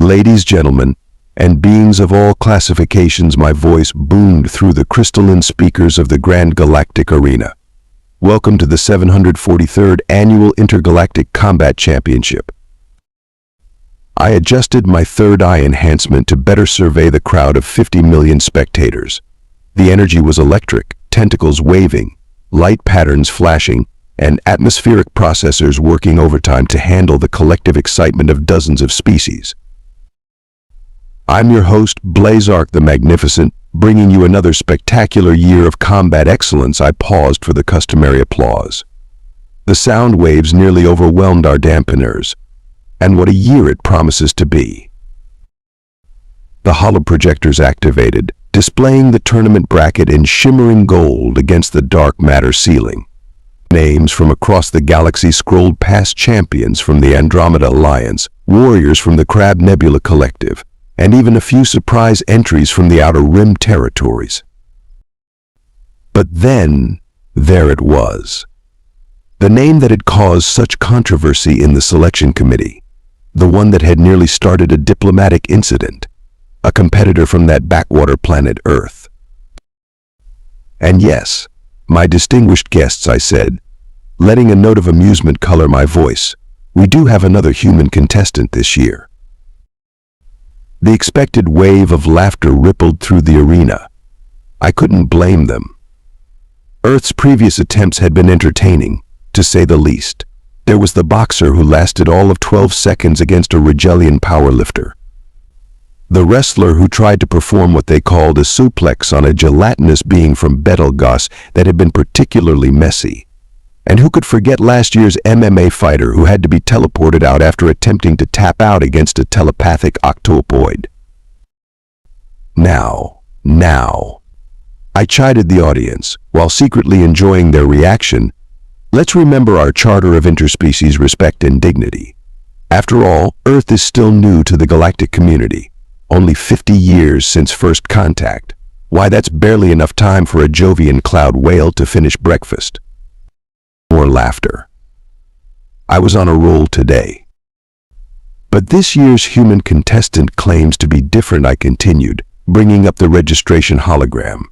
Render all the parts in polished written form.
Ladies, gentlemen, and beings of all classifications, my voice boomed through the crystalline speakers of the Grand Galactic Arena. Welcome to the 743rd Annual Intergalactic Combat Championship. I adjusted my third eye enhancement to better survey the crowd of 50 million spectators. The energy was electric, tentacles waving, light patterns flashing, and atmospheric processors working overtime to handle the collective excitement of dozens of species. I'm your host, Blazark the Magnificent, bringing you another spectacular year of combat excellence. I paused for the customary applause. The sound waves nearly overwhelmed our dampeners. And what a year it promises to be. The holoprojectors activated, displaying the tournament bracket in shimmering gold against the dark matter ceiling. Names from across the galaxy scrolled past, champions from the Andromeda Alliance, warriors from the Crab Nebula Collective, and even a few surprise entries from the Outer Rim territories. But then, there it was. The name that had caused such controversy in the selection committee. The one that had nearly started a diplomatic incident. A competitor from that backwater planet Earth. And yes, my distinguished guests, I said, letting a note of amusement color my voice, we do have another human contestant this year. The expected wave of laughter rippled through the arena. I couldn't blame them. Earth's previous attempts had been entertaining, to say the least. There was the boxer who lasted all of 12 seconds against a Regellian powerlifter. The wrestler who tried to perform what they called a suplex on a gelatinous being from Betelgeuse that had been particularly messy. And who could forget last year's MMA fighter who had to be teleported out after attempting to tap out against a telepathic octopoid? Now, I chided the audience, while secretly enjoying their reaction. Let's remember our charter of interspecies respect and dignity. After all, Earth is still new to the galactic community. Only 50 years since first contact. Why, that's barely enough time for a Jovian cloud whale to finish breakfast. More laughter. I was on a roll today. But this year's human contestant claims to be different, I continued, bringing up the registration hologram.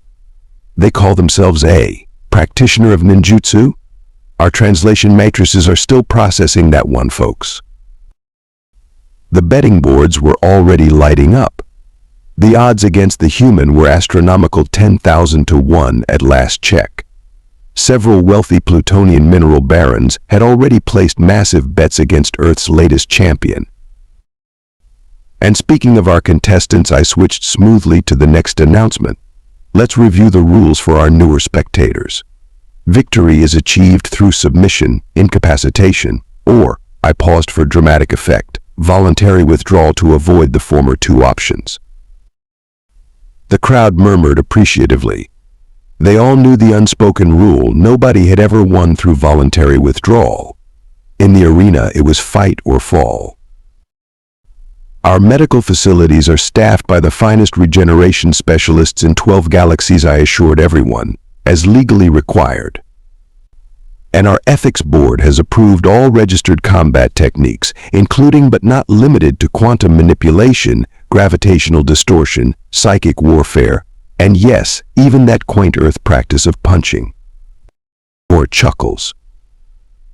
They call themselves a practitioner of ninjutsu? Our translation matrices are still processing that one, folks. The betting boards were already lighting up. The odds against the human were astronomical, 10,000 to 1 at last check. Several wealthy plutonian mineral barons had already placed massive bets against Earth's latest champion. And speaking of our contestants, I switched smoothly to the next announcement. Let's review the rules for our newer spectators. Victory is achieved through submission, incapacitation, or, I paused for dramatic effect, voluntary withdrawal to avoid the former two options. The crowd murmured appreciatively. They all knew the unspoken rule: nobody had ever won through voluntary withdrawal. In the arena, it was fight or fall. Our medical facilities are staffed by the finest regeneration specialists in 12 galaxies, I assured everyone, as legally required. And our ethics board has approved all registered combat techniques, including but not limited to quantum manipulation, gravitational distortion, psychic warfare, and yes, even that quaint Earth practice of punching. More chuckles.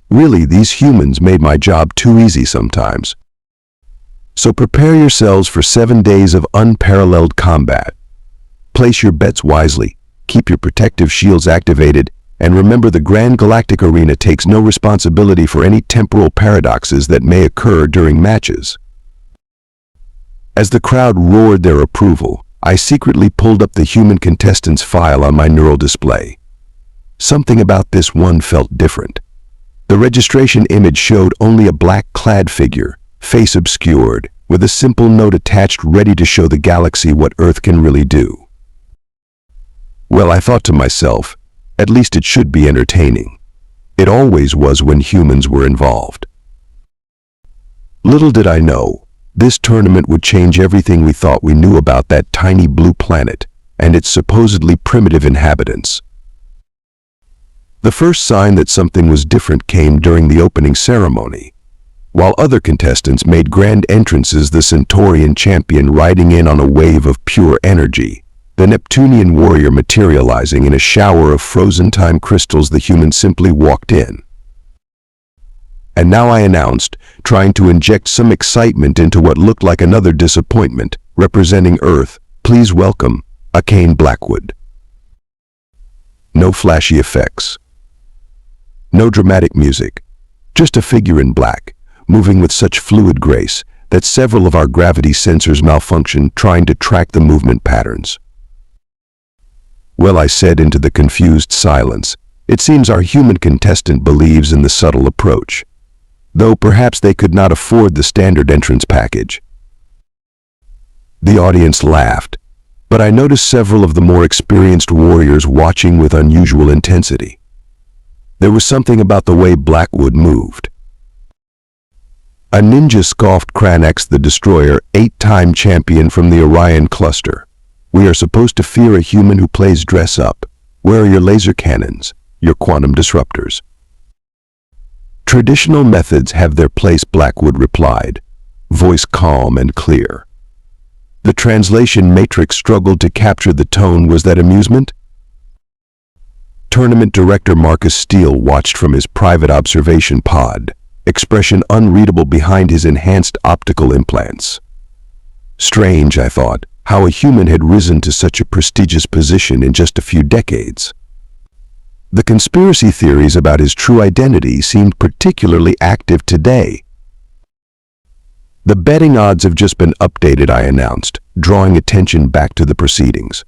Really, these humans made my job too easy sometimes. So prepare yourselves for 7 days of unparalleled combat. Place your bets wisely, keep your protective shields activated, and remember, the Grand Galactic Arena takes no responsibility for any temporal paradoxes that may occur during matches. As the crowd roared their approval, I secretly pulled up the human contestants file on my neural display. Something about this one felt different. The registration image showed only a black-clad figure, face obscured, with a simple note attached ready to show the galaxy what Earth can really do. Well, I thought to myself, at least it should be entertaining. It always was when humans were involved. Little did I know, this tournament would change everything we thought we knew about that tiny blue planet and its supposedly primitive inhabitants. The first sign that something was different came during the opening ceremony. While other contestants made grand entrances, the Centaurian champion riding in on a wave of pure energy, the Neptunian warrior materializing in a shower of frozen time crystals, the human simply walked in. And now I announced, trying to inject some excitement into what looked like another disappointment, representing Earth, please welcome Akane Blackwood. No flashy effects. No dramatic music. Just a figure in black, moving with such fluid grace that several of our gravity sensors malfunctioned trying to track the movement patterns. Well, I said into the confused silence, it seems our human contestant believes in the subtle approach, though perhaps they could not afford the standard entrance package. The audience laughed, but I noticed several of the more experienced warriors watching with unusual intensity. There was something about the way Blackwood moved. A ninja scoffed. Cranax the Destroyer, 8-time champion from the Orion cluster. We are supposed to fear a human who plays dress up. Where are your laser cannons, your quantum disruptors? Traditional methods have their place, Blackwood replied, voice calm and clear. The translation matrix struggled to capture the tone. Was that amusement? Tournament director Marcus Steele watched from his private observation pod, expression unreadable behind his enhanced optical implants. Strange, I thought, how a human had risen to such a prestigious position in just a few decades. The conspiracy theories about his true identity seemed particularly active today. The betting odds have just been updated, I announced, drawing attention back to the proceedings.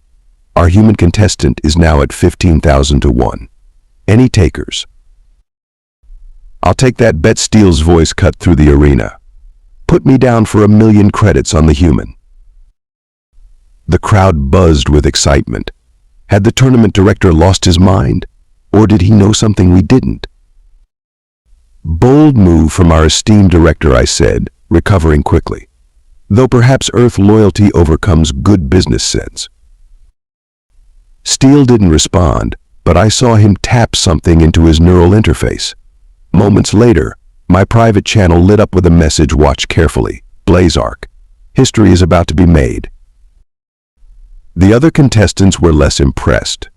Our human contestant is now at 15,000 to 1. Any takers? I'll take that bet. Steele's voice cut through the arena. Put me down for 1,000,000 credits on the human. The crowd buzzed with excitement. Had the tournament director lost his mind? Or did he know something we didn't? Bold move from our esteemed director, I said, recovering quickly. Though perhaps Earth loyalty overcomes good business sense. Steele didn't respond, but I saw him tap something into his neural interface. Moments later, my private channel lit up with a message. Watch carefully. Blazark. History is about to be made. The other contestants were less impressed.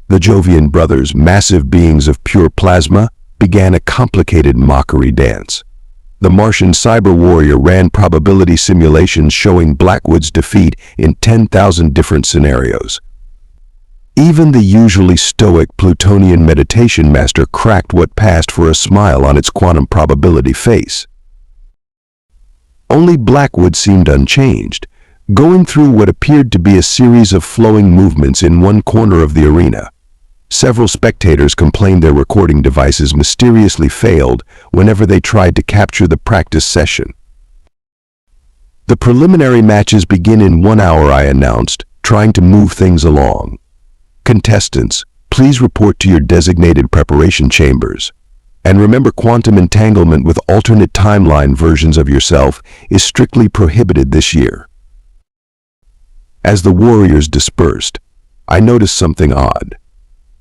The Jovian brothers, massive beings of pure plasma, began a complicated mockery dance. The Martian cyber warrior ran probability simulations showing Blackwood's defeat in 10,000 different scenarios. Even the usually stoic Plutonian meditation master cracked what passed for a smile on its quantum probability face. Only Blackwood seemed unchanged, going through what appeared to be a series of flowing movements in one corner of the arena. Several spectators complained their recording devices mysteriously failed whenever they tried to capture the practice session. The preliminary matches begin in 1 hour, I announced, trying to move things along. Contestants, please report to your designated preparation chambers. And remember, quantum entanglement with alternate timeline versions of yourself is strictly prohibited this year. As the warriors dispersed, I noticed something odd.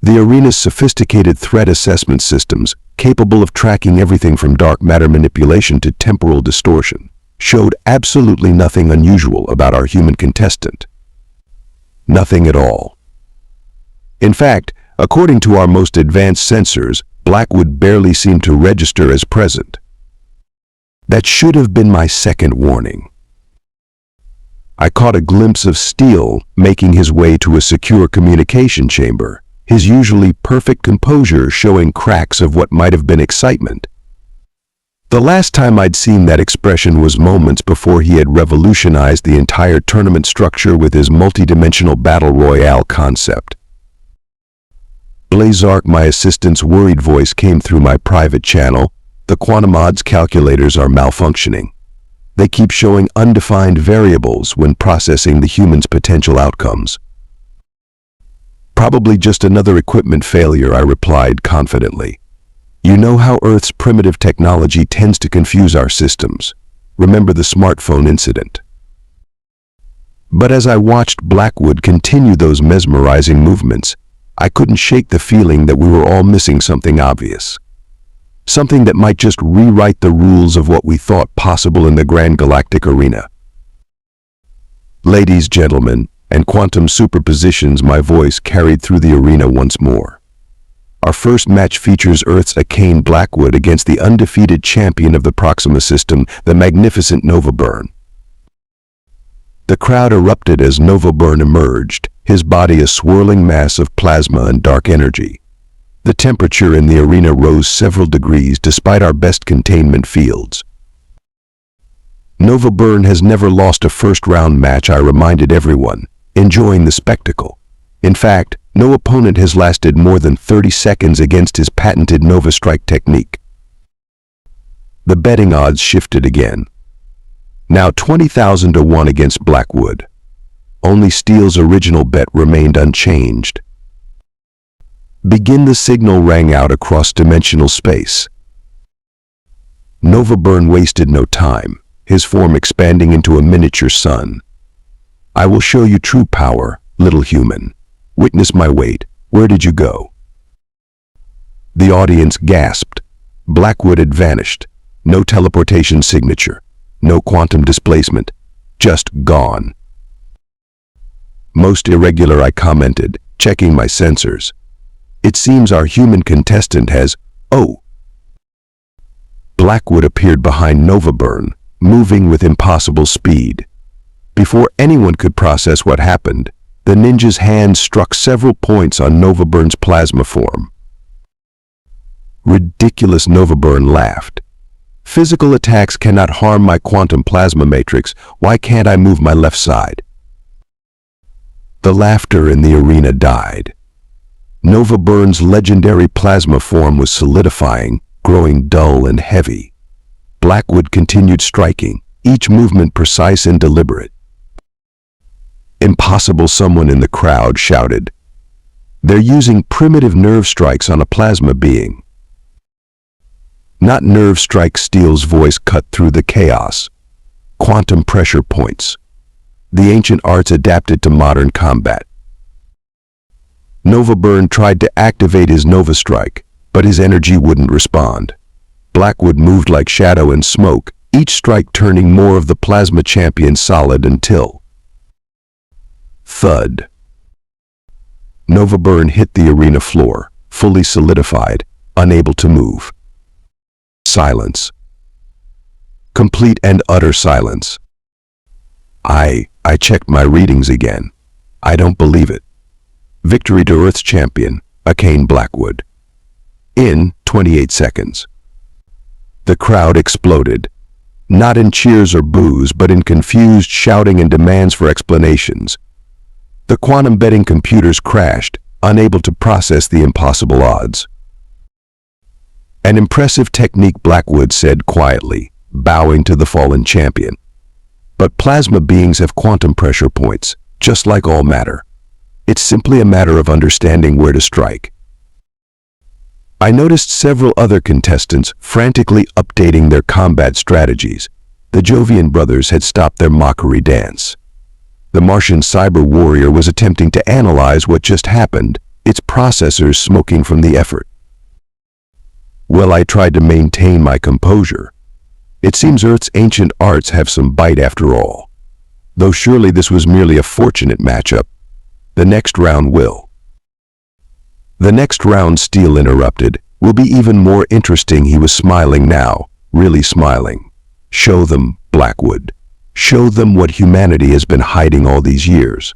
The arena's sophisticated threat assessment systems, capable of tracking everything from dark matter manipulation to temporal distortion, showed absolutely nothing unusual about our human contestant. Nothing at all. In fact, according to our most advanced sensors, Blackwood barely seemed to register as present. That should have been my second warning. I caught a glimpse of Steele making his way to a secure communication chamber, his usually perfect composure showing cracks of what might have been excitement. The last time I'd seen that expression was moments before he had revolutionized the entire tournament structure with his multidimensional battle royale concept. Blazark, my assistant's worried voice came through my private channel. The quantum odds calculators are malfunctioning. They keep showing undefined variables when processing the human's potential outcomes. Probably just another equipment failure, I replied confidently. You know how Earth's primitive technology tends to confuse our systems. Remember the smartphone incident. But as I watched Blackwood continue those mesmerizing movements, I couldn't shake the feeling that we were all missing something obvious. something that might just rewrite the rules of what we thought possible in the Grand Galactic Arena. Ladies, gentlemen, and quantum superpositions, my voice carried through the arena once more. Our first match features Earth's Akane Blackwood against the undefeated champion of the Proxima System, the magnificent Nova Burn. The crowd erupted as Nova Burn emerged, his body a swirling mass of plasma and dark energy. The temperature in the arena rose several degrees despite our best containment fields. Nova Burn has never lost a first-round match, I reminded everyone, enjoying the spectacle. In fact, no opponent has lasted more than 30 seconds against his patented Nova Strike technique. The betting odds shifted again. Now 20,000 to 1 against Blackwood. Only Steele's original bet remained unchanged. Begin. The signal rang out across dimensional space. Nova Burn wasted no time, his form expanding into a miniature sun. I will show you true power, little human. Witness my weight. Where did you go? The audience gasped. Blackwood had vanished. No teleportation signature. No quantum displacement. Just gone. Most irregular, I commented, checking my sensors. It seems our human contestant has... Oh! Blackwood appeared behind Nova Burn, moving with impossible speed. Before anyone could process what happened, the ninja's hand struck several points on Nova Burn's plasma form. Ridiculous, Nova Burn laughed. Physical attacks cannot harm my quantum plasma matrix. Why can't I move my left side? The laughter in the arena died. Nova Burn's legendary plasma form was solidifying, growing dull and heavy. Blackwood continued striking, each movement precise and deliberate. Impossible, someone in the crowd shouted. They're using primitive nerve strikes on a plasma being. Not nerve strikes, Steele's voice cut through the chaos. Quantum pressure points. The ancient arts adapted to modern combat. Nova Burn tried to activate his Nova Strike, but his energy wouldn't respond. Blackwood moved like shadow and smoke, each strike turning more of the plasma champion solid until... Thud. Nova Burn hit the arena floor, fully solidified, unable to move. Silence. Complete and utter silence. I checked my readings again. I don't believe it. Victory to Earth's champion, Akane Blackwood. In 28 seconds. The crowd exploded. Not in cheers or boos, but in confused shouting and demands for explanations. The quantum betting computers crashed, unable to process the impossible odds. An impressive technique, Blackwood said quietly, bowing to the fallen champion. But plasma beings have quantum pressure points, just like all matter. It's simply a matter of understanding where to strike. I noticed several other contestants frantically updating their combat strategies. The Jovian brothers had stopped their mockery dance. The Martian cyber warrior was attempting to analyze what just happened, its processors smoking from the effort. Well, I tried to maintain my composure. It seems Earth's ancient arts have some bite after all. Though surely this was merely a fortunate matchup. The next round will. The next round, Steele interrupted, will be even more interesting. He was smiling now, really smiling. Show them, Blackwood. Show them what humanity has been hiding all these years.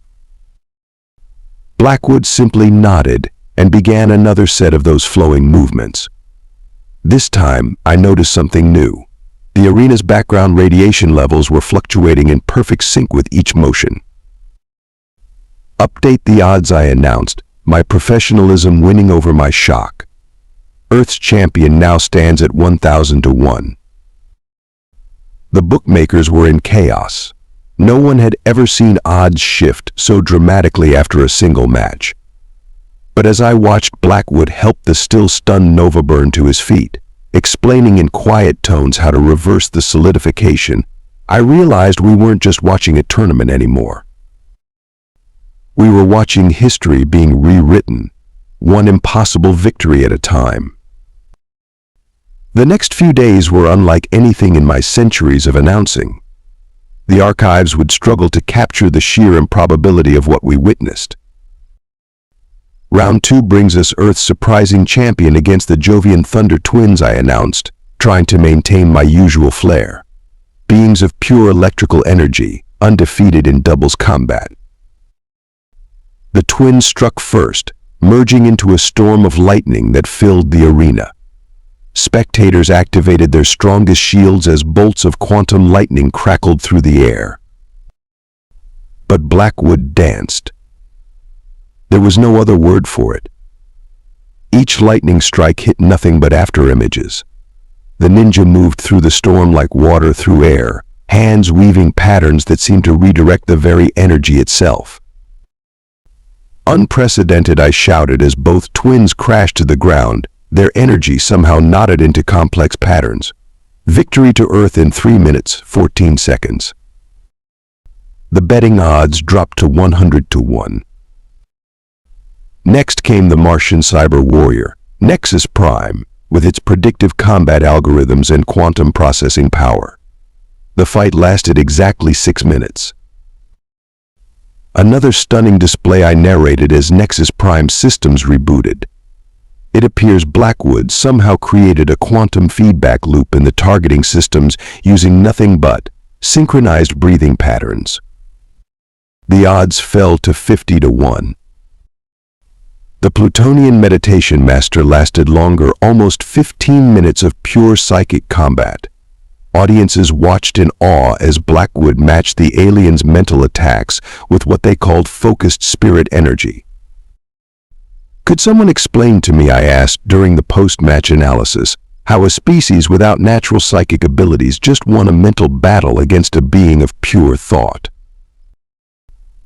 Blackwood simply nodded and began another set of those flowing movements. This time, I noticed something new. The arena's background radiation levels were fluctuating in perfect sync with each motion. Update the odds, I announced, my professionalism winning over my shock. Earth's champion now stands at 1,000 to 1. The bookmakers were in chaos. No one had ever seen odds shift so dramatically after a single match. But as I watched Blackwood help the still stunned Nova Burn to his feet, explaining in quiet tones how to reverse the solidification, I realized we weren't just watching a tournament anymore. We were watching history being rewritten, one impossible victory at a time. The next few days were unlike anything in my centuries of announcing. The archives would struggle to capture the sheer improbability of what we witnessed. Round 2 brings us Earth's surprising champion against the Jovian Thunder Twins, I announced, trying to maintain my usual flair. Beings of pure electrical energy, undefeated in doubles combat. The twins struck first, merging into a storm of lightning that filled the arena. Spectators activated their strongest shields as bolts of quantum lightning crackled through the air. But Blackwood danced. There was no other word for it. Each lightning strike hit nothing but afterimages. The ninja moved through the storm like water through air, hands weaving patterns that seemed to redirect the very energy itself. Unprecedented, I shouted as both twins crashed to the ground, their energy somehow knotted into complex patterns. Victory to Earth in 3 minutes, 14 seconds. The betting odds dropped to 100 to 1. Next came the Martian cyber warrior, Nexus Prime, with its predictive combat algorithms and quantum processing power. The fight lasted exactly 6 minutes. Another stunning display I narrated as Nexus Prime systems rebooted. It appears Blackwood somehow created a quantum feedback loop in the targeting systems using nothing but synchronized breathing patterns. The odds fell to 50 to 1. The Plutonian meditation master lasted longer, almost 15 minutes of pure psychic combat. Audiences watched in awe as Blackwood matched the aliens' mental attacks with what they called focused spirit energy. Could someone explain to me, I asked during the post-match analysis, how a species without natural psychic abilities just won a mental battle against a being of pure thought?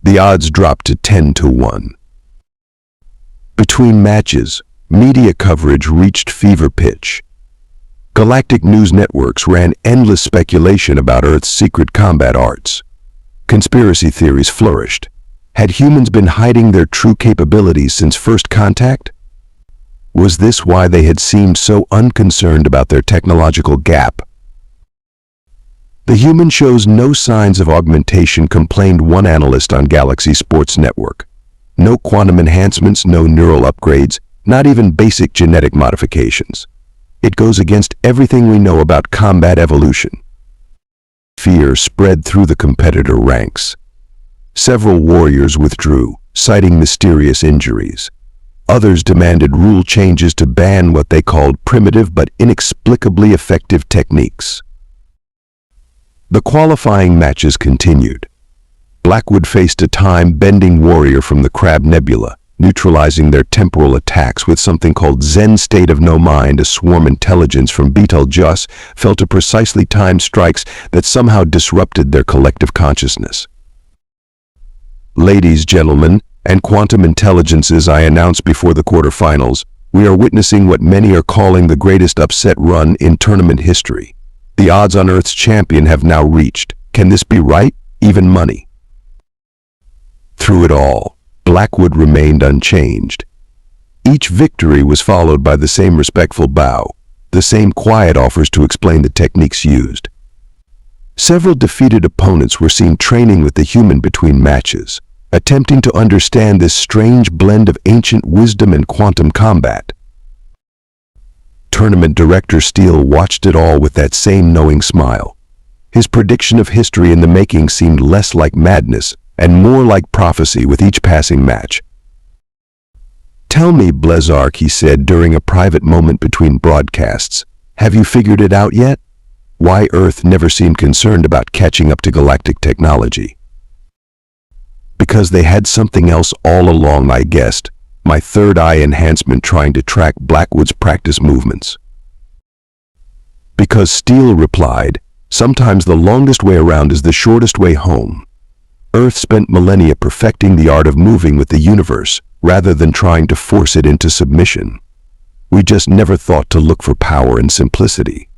The odds dropped to 10 to 1. Between matches, media coverage reached fever pitch. Galactic news networks ran endless speculation about Earth's secret combat arts. Conspiracy theories flourished. Had humans been hiding their true capabilities since first contact? Was this why they had seemed so unconcerned about their technological gap? The human shows no signs of augmentation, complained one analyst on Galaxy Sports Network. No quantum enhancements, no neural upgrades, not even basic genetic modifications. It goes against everything we know about combat evolution. Fear spread through the competitor ranks. Several warriors withdrew, citing mysterious injuries. Others demanded rule changes to ban what they called primitive but inexplicably effective techniques. The qualifying matches continued. Blackwood faced a time-bending warrior from the Crab Nebula, neutralizing their temporal attacks with something called Zen state of no mind. A swarm intelligence from Betelgeuse fell to precisely timed strikes that somehow disrupted their collective consciousness. Ladies, gentlemen, and quantum intelligences, I announced before the quarterfinals, we are witnessing what many are calling the greatest upset run in tournament history. The odds on Earth's champion have now reached, can this be right, even money. Through it all, Blackwood remained unchanged. Each victory was followed by the same respectful bow, the same quiet offers to explain the techniques used. Several defeated opponents were seen training with the human between matches, attempting to understand this strange blend of ancient wisdom and quantum combat. Tournament director Steele watched it all with that same knowing smile. His prediction of history in the making seemed less like madness and more like prophecy with each passing match. "Tell me, Blazark," he said during a private moment between broadcasts, "have you figured it out yet? Why Earth never seemed concerned about catching up to galactic technology?" "Because they had something else all along," I guessed, my third eye enhancement trying to track Blackwood's practice movements. "Because," Steele replied, "sometimes the longest way around is the shortest way home. Earth spent millennia perfecting the art of moving with the universe rather than trying to force it into submission. We just never thought to look for power and simplicity."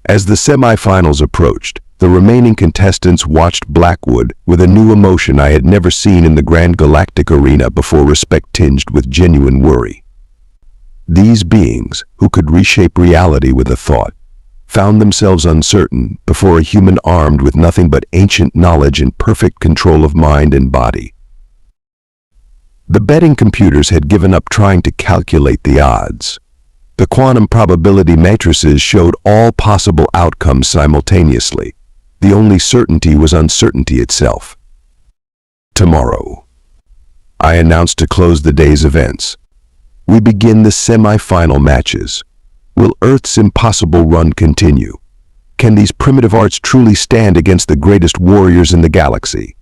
As the semifinals approached, the remaining contestants watched Blackwood with a new emotion I had never seen in the Grand Galactic Arena before, respect tinged with genuine worry. These beings, who could reshape reality with a thought, found themselves uncertain before a human armed with nothing but ancient knowledge and perfect control of mind and body. The betting computers had given up trying to calculate the odds. The quantum probability matrices showed all possible outcomes simultaneously. The only certainty was uncertainty itself. Tomorrow, I announced to close the day's events. We begin the semi-final matches. Will Earth's impossible run continue? Can these primitive arts truly stand against the greatest warriors in the galaxy?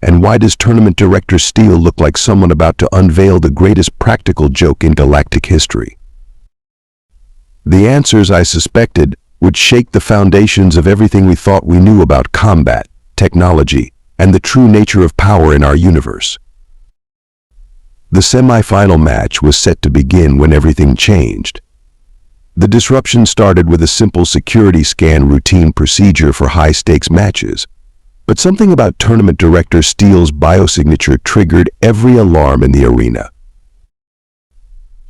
And why does tournament director Steele look like someone about to unveil the greatest practical joke in galactic history? The answers, I suspected, would shake the foundations of everything we thought we knew about combat, technology, and the true nature of power in our universe. The semi-final match was set to begin when everything changed. The disruption started with a simple security scan routine procedure for high-stakes matches, but something about tournament director Steele's biosignature triggered every alarm in the arena.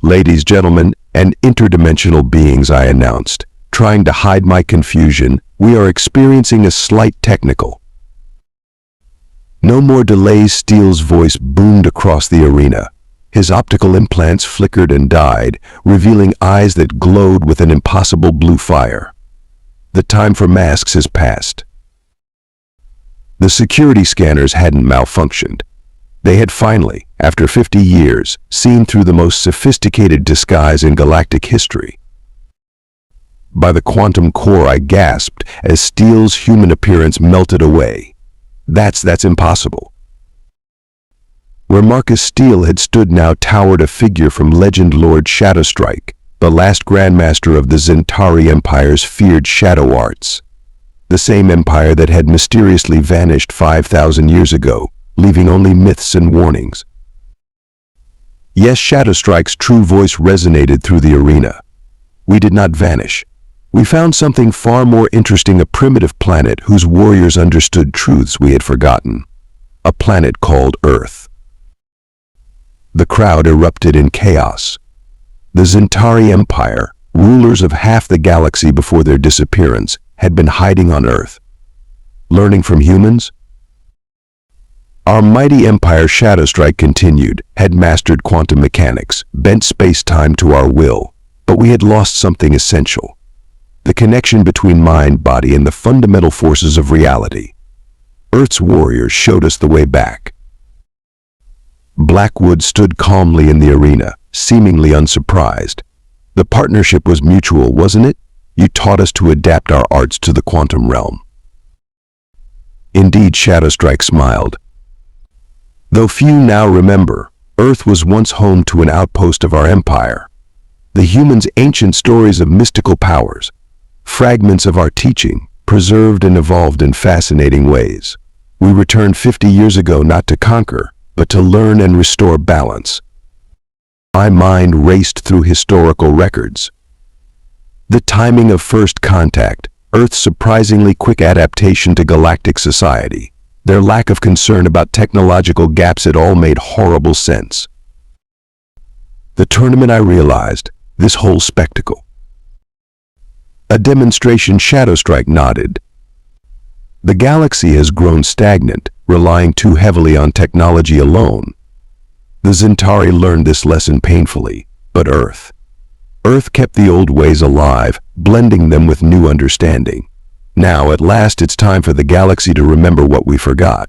Ladies, gentlemen, and interdimensional beings, I announced. Trying to hide my confusion, we are experiencing a slight technical. No more delays, Steele's voice boomed across the arena. His optical implants flickered and died, revealing eyes that glowed with an impossible blue fire. The time for masks has passed. The security scanners hadn't malfunctioned. They had finally, after 50 years, seen through the most sophisticated disguise in galactic history. By the quantum core, I gasped as Steele's human appearance melted away. That's impossible. Where Marcus Steele had stood now towered a figure from legend Lord Shadowstrike, the last grandmaster of the Zentari Empire's feared shadow arts. The same empire that had mysteriously vanished 5,000 years ago, leaving only myths and warnings. Yes, Shadowstrike's true voice resonated through the arena. We did not vanish. We found something far more interesting, a primitive planet whose warriors understood truths we had forgotten. A planet called Earth. The crowd erupted in chaos. The Zentari Empire, rulers of half the galaxy before their disappearance, had been hiding on Earth. Learning from humans? Our mighty empire, Shadowstrike continued, had mastered quantum mechanics, bent space-time to our will, but we had lost something essential. The connection between mind, body, and the fundamental forces of reality. Earth's warriors showed us the way back. Blackwood stood calmly in the arena, seemingly unsurprised. The partnership was mutual, wasn't it? You taught us to adapt our arts to the quantum realm. Indeed, Shadowstrike smiled. Though few now remember, Earth was once home to an outpost of our empire. The humans' ancient stories of mystical powers, fragments of our teaching, preserved and evolved in fascinating ways. We returned 50 years ago not to conquer, but to learn and restore balance. My mind raced through historical records. The timing of first contact, Earth's surprisingly quick adaptation to galactic society, their lack of concern about technological gaps, it all made horrible sense. The tournament, I realized, this whole spectacle. A demonstration, Shadowstrike nodded. The galaxy has grown stagnant, relying too heavily on technology alone. The Zentari learned this lesson painfully, but Earth kept the old ways alive, blending them with new understanding. Now, at last, it's time for the galaxy to remember what we forgot.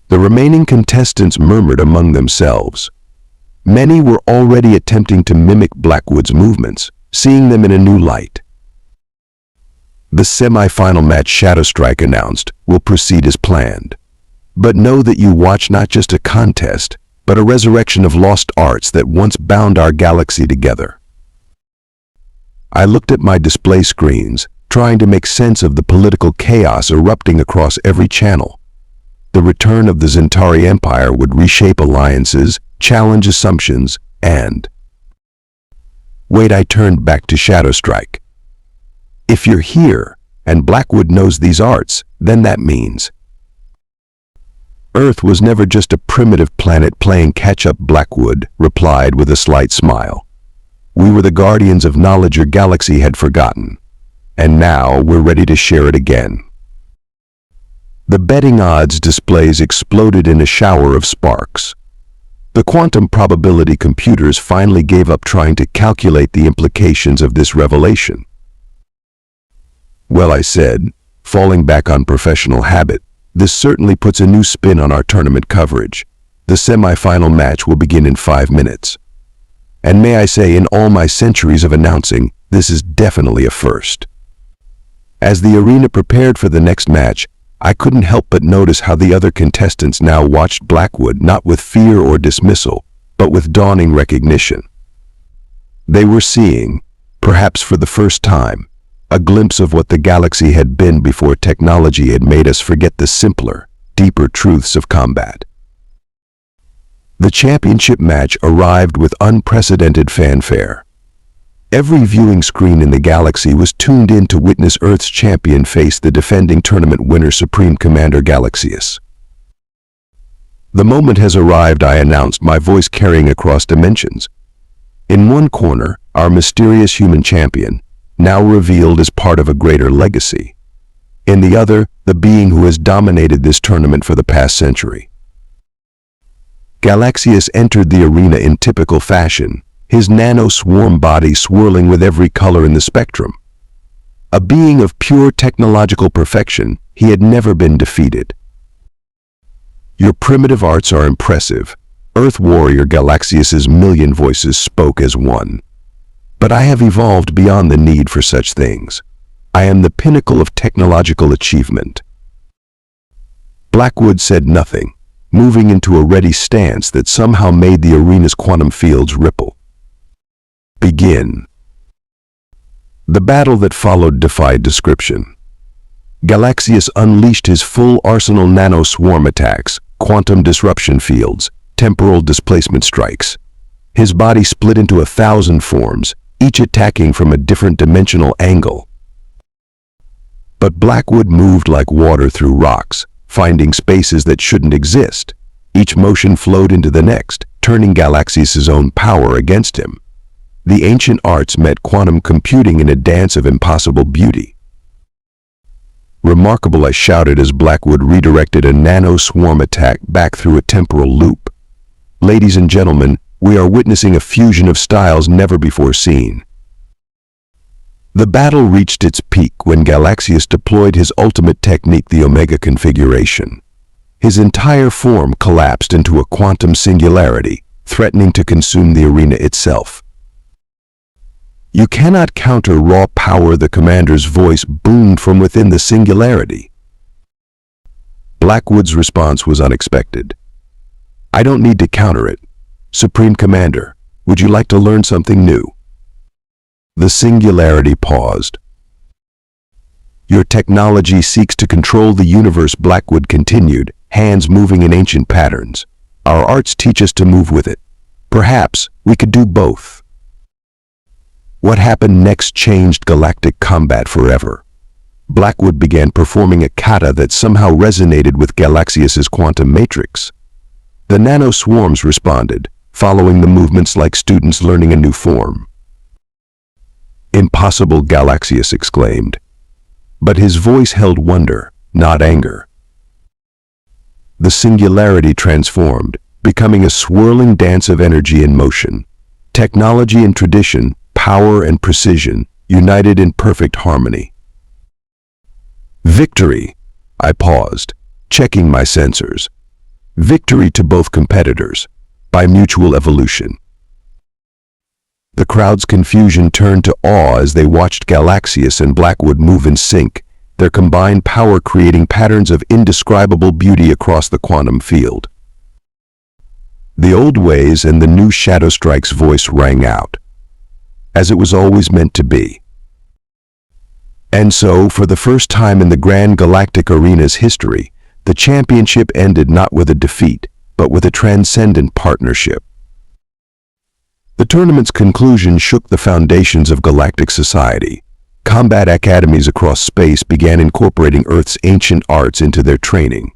The remaining contestants murmured among themselves. Many were already attempting to mimic Blackwood's movements, seeing them in a new light. The semi-final match, Shadowstrike announced, will proceed as planned. But know that you watch not just a contest, but a resurrection of lost arts that once bound our galaxy together. I looked at my display screens, trying to make sense of the political chaos erupting across every channel. The return of the Zentari Empire would reshape alliances, challenge assumptions, and... Wait, I turned back to Shadowstrike. If you're here, and Blackwood knows these arts, then that means... Earth was never just a primitive planet playing catch-up, Blackwood replied with a slight smile. We were the guardians of knowledge your galaxy had forgotten. And now we're ready to share it again. The betting odds displays exploded in a shower of sparks. The quantum probability computers finally gave up trying to calculate the implications of this revelation. Well, I said, falling back on professional habit, this certainly puts a new spin on our tournament coverage. The semi-final match will begin in 5 minutes. And may I say, in all my centuries of announcing, this is definitely a first. As the arena prepared for the next match, I couldn't help but notice how the other contestants now watched Blackwood not with fear or dismissal, but with dawning recognition. They were seeing, perhaps for the first time, a glimpse of what the galaxy had been before technology had made us forget the simpler, deeper truths of combat. The championship match arrived with unprecedented fanfare. Every viewing screen in the galaxy was tuned in to witness Earth's champion face the defending tournament winner, Supreme Commander Galaxius. The moment has arrived, I announced, my voice carrying across dimensions. In one corner, our mysterious human champion, now revealed as part of a greater legacy. In the other, the being who has dominated this tournament for the past century. Galaxius entered the arena in typical fashion, his nano-swarm body swirling with every color in the spectrum. A being of pure technological perfection, he had never been defeated. Your primitive arts are impressive. Earth warrior Galaxius's million voices spoke as one. But I have evolved beyond the need for such things. I am the pinnacle of technological achievement. Blackwood said nothing, moving into a ready stance that somehow made the arena's quantum fields ripple. Begin. The battle that followed defied description. Galaxius unleashed his full arsenal nano-swarm attacks, quantum disruption fields, temporal displacement strikes. His body split into 1,000 forms, each attacking from a different dimensional angle. But Blackwood moved like water through rocks, finding spaces that shouldn't exist. Each motion flowed into the next, turning Galaxius's own power against him. The ancient arts met quantum computing in a dance of impossible beauty. Remarkable, I shouted as Blackwood redirected a nano-swarm attack back through a temporal loop. Ladies and gentlemen, we are witnessing a fusion of styles never before seen. The battle reached its peak when Galaxius deployed his ultimate technique, the Omega configuration. His entire form collapsed into a quantum singularity, threatening to consume the arena itself. You cannot counter raw power, the commander's voice boomed from within the singularity. Blackwood's response was unexpected. I don't need to counter it. Supreme Commander, would you like to learn something new? The singularity paused. Your technology seeks to control the universe, Blackwood continued, hands moving in ancient patterns. Our arts teach us to move with it. Perhaps we could do both. What happened next changed galactic combat forever. Blackwood began performing a kata that somehow resonated with Galaxius's quantum matrix. The nano-swarms responded, following the movements like students learning a new form. Impossible, Galaxius exclaimed. But his voice held wonder, not anger. The singularity transformed, becoming a swirling dance of energy and motion. Technology and tradition, power and precision, united in perfect harmony. Victory! I paused, checking my sensors. Victory to both competitors, by mutual evolution. The crowd's confusion turned to awe as they watched Galaxius and Blackwood move in sync, their combined power creating patterns of indescribable beauty across the quantum field. The old ways and the new Shadow Strike's voice rang out, as it was always meant to be. And so, for the first time in the Grand Galactic Arena's history, the championship ended not with a defeat, but with a transcendent partnership. The tournament's conclusion shook the foundations of galactic society. Combat academies across space began incorporating Earth's ancient arts into their training.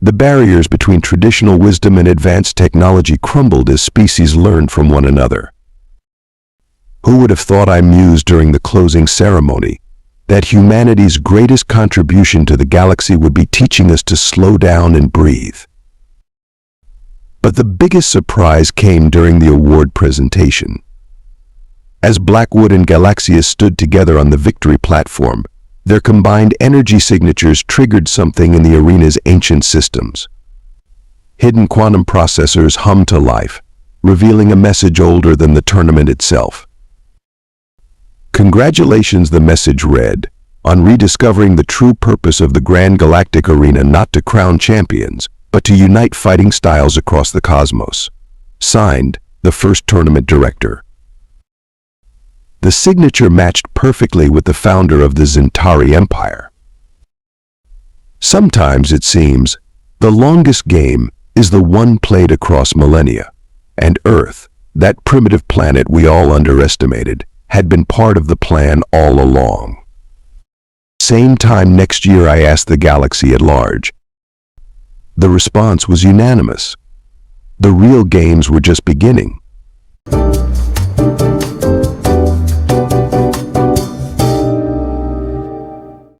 The barriers between traditional wisdom and advanced technology crumbled as species learned from one another. Who would have thought, I mused during the closing ceremony, that humanity's greatest contribution to the galaxy would be teaching us to slow down and breathe. But the biggest surprise came during the award presentation. As Blackwood and Galaxius stood together on the victory platform, their combined energy signatures triggered something in the arena's ancient systems. Hidden quantum processors hummed to life, revealing a message older than the tournament itself. Congratulations, the message read, on rediscovering the true purpose of the Grand Galactic Arena, not to crown champions, but to unite fighting styles across the cosmos. Signed, the first tournament director. The signature matched perfectly with the founder of the Zentari Empire. Sometimes, it seems, the longest game is the one played across millennia, and Earth, that primitive planet we all underestimated, had been part of the plan all along. Same time next year, I asked the galaxy at large. The response was unanimous. The real games were just beginning.